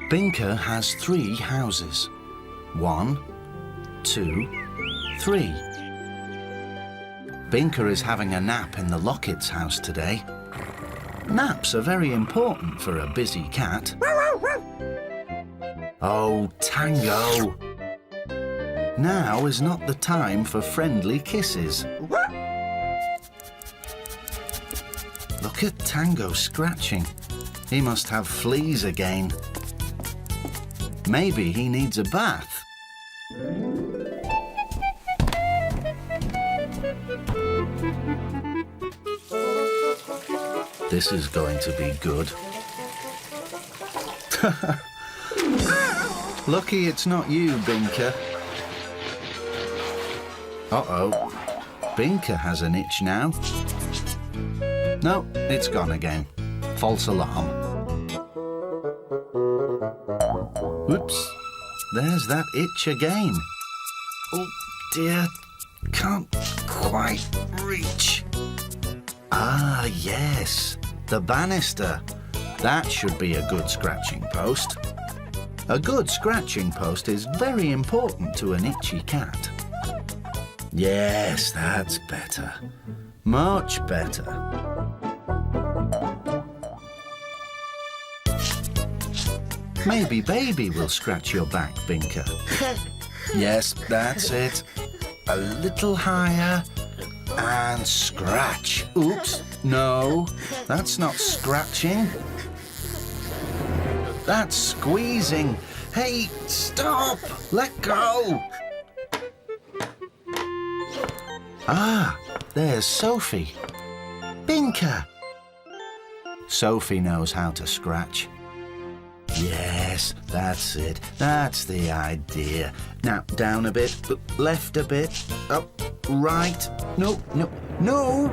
Binka has 3 houses. 1, 2, 3. Binka is having a nap in the Locket's house today. Naps are very important for a busy cat. Oh, Tango! Now is not the time for friendly kisses. Look at Tango scratching. He must have fleas again. Maybe he needs a bath. This is going to be good. Lucky it's not you, Binka. Uh-oh. Binka has an itch now. No, it's gone again. False alarm. Oops. There's that itch again. Oh, dear. Can't quite reach. Ah, yes. The banister. That should be a good scratching post. A good scratching post is very important to an itchy cat. Yes, that's better. Much better. Maybe Baby will scratch your back, Binka. Yes, that's it. A little higher. And scratch. Oops, no, that's not scratching. That's squeezing. Hey, stop! Let go! Ah, there's Sophie. Binka! Sophie knows how to scratch. Yes, that's it. That's the idea. Now, down a bit, left a bit, up, right. No, no, no!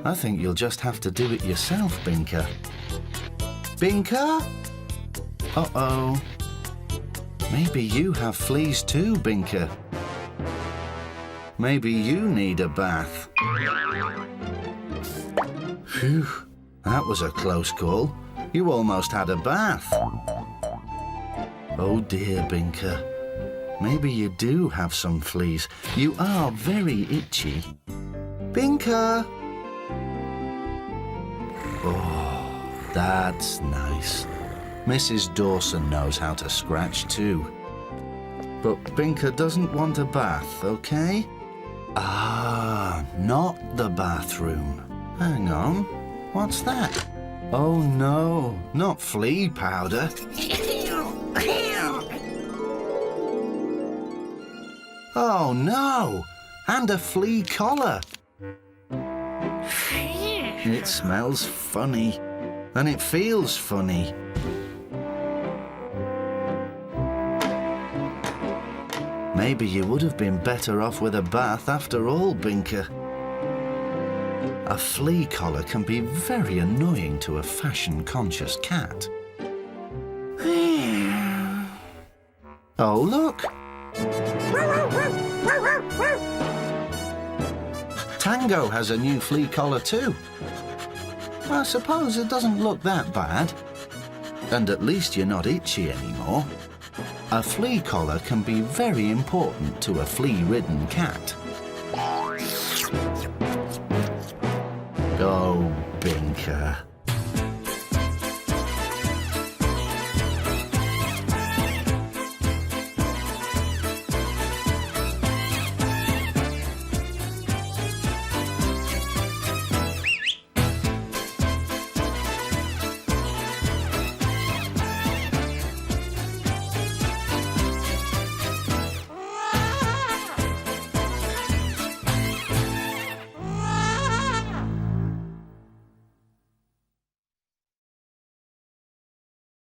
I think you'll just have to do it yourself, Binka. Binka? Uh-oh. Maybe you have fleas too, Binka. Maybe you need a bath. Phew, that was a close call. You almost had a bath. Oh dear, Binka. Maybe you do have some fleas. You are very itchy. Binka! Oh, that's nice. Mrs. Dawson knows how to scratch too. But Binka doesn't want a bath, okay? Ah, not the bathroom. Hang on. What's that? Oh no, not flea powder. Oh no, and a flea collar. It smells funny, and it feels funny. Maybe you would have been better off with a bath after all, Binka. A flea collar can be very annoying to a fashion-conscious cat. Oh, look! Tango has a new flea collar too. I suppose it doesn't look that bad. And at least you're not itchy anymore. A flea collar can be very important to a flea-ridden cat. Oh, Binka.